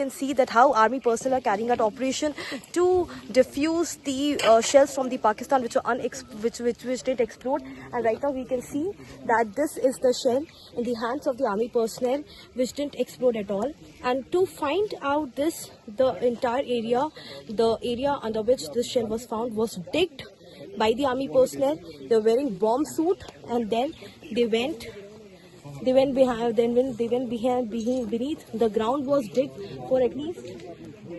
can see that how army personnel are carrying out operation to defuse the shells from the Pakistan which were which didn't explode. And right now we can see that this is the shell in the hands of the army personnel which didn't explode at all. And to find out this, the entire area, the area under which this shell was found was digged by the army personnel. They were wearing bomb suit, and then they went behind. Beneath the ground was digged for at least.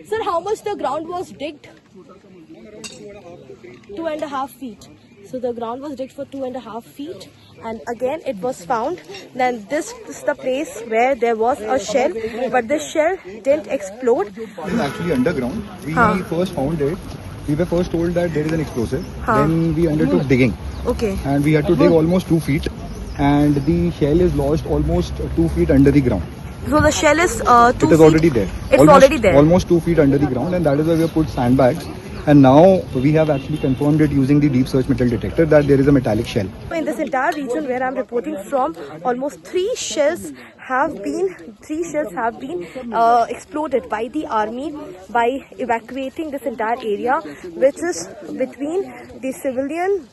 Sir, how much the ground was digged? 2.5 feet. So the ground was digged for 2.5 feet, and again it was found. Then this is the place where there was a shell, but the shell didn't explode. It is actually underground. We first found it. We were first told that there is an explosive. Then we undertook digging. Okay. And we had to dig almost 2 feet. And the shell is lodged almost 2 feet under the ground. So the shell is 2 feet. It is already there. It's already there. Almost 2 feet under the ground, and that is why we have put sandbags. And now we have actually confirmed it using the deep search metal detector that there is a metallic shell. In this entire region where I'm reporting from, almost 3 shells have been exploded by the army by evacuating this entire area, which is between the civilian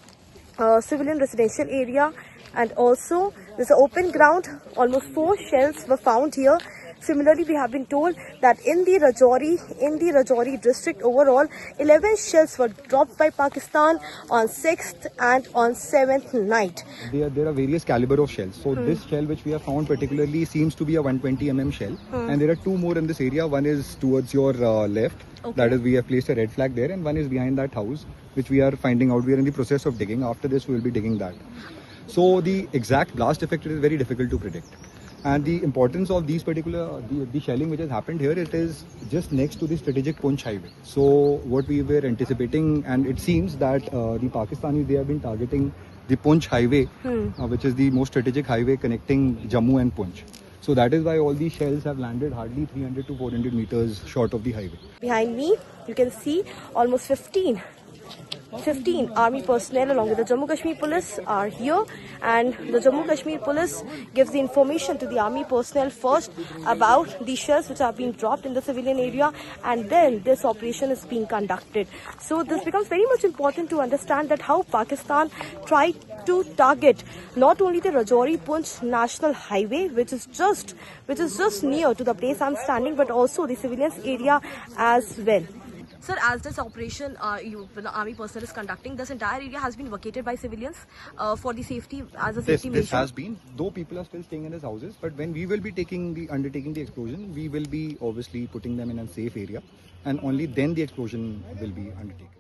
residential area, and also there's an open ground. Almost 4 shells were found here. Similarly, we have been told that in the Rajouri district overall, 11 shells were dropped by Pakistan on 6th and on 7th night. There are various caliber of shells. So this shell which we have found particularly seems to be a 120 mm shell. And there are 2 more in this area. One is towards your left. Okay. That is, we have placed a red flag there, and one is behind that house, which we are finding out. We are in the process of digging. After this, we will be digging that. So the exact blast effect is very difficult to predict. And the importance of these particular, the shelling which has happened here, it is just next to the strategic Poonch highway. So what we were anticipating, and it seems that the Pakistanis, they have been targeting the Poonch highway, which is the most strategic highway connecting Jammu and Poonch. So that is why all these shells have landed hardly 300 to 400 meters short of the highway. Behind me, you can see almost 15 army personnel along with the Jammu Kashmir police are here, and the Jammu Kashmir police gives the information to the army personnel first about the shells which have been dropped in the civilian area, and then this operation is being conducted. So this becomes very much important to understand that how Pakistan tried to target not only the Rajouri-Poonch National Highway, which is just near to the place I'm standing, but also the civilians area as well. Sir, as this operation the army personnel is conducting, this entire area has been vacated by civilians for the safety, as a safety measure. This has been, though people are still staying in these houses, but when we will be undertaking the explosion, we will be obviously putting them in a safe area, and only then the explosion will be undertaken.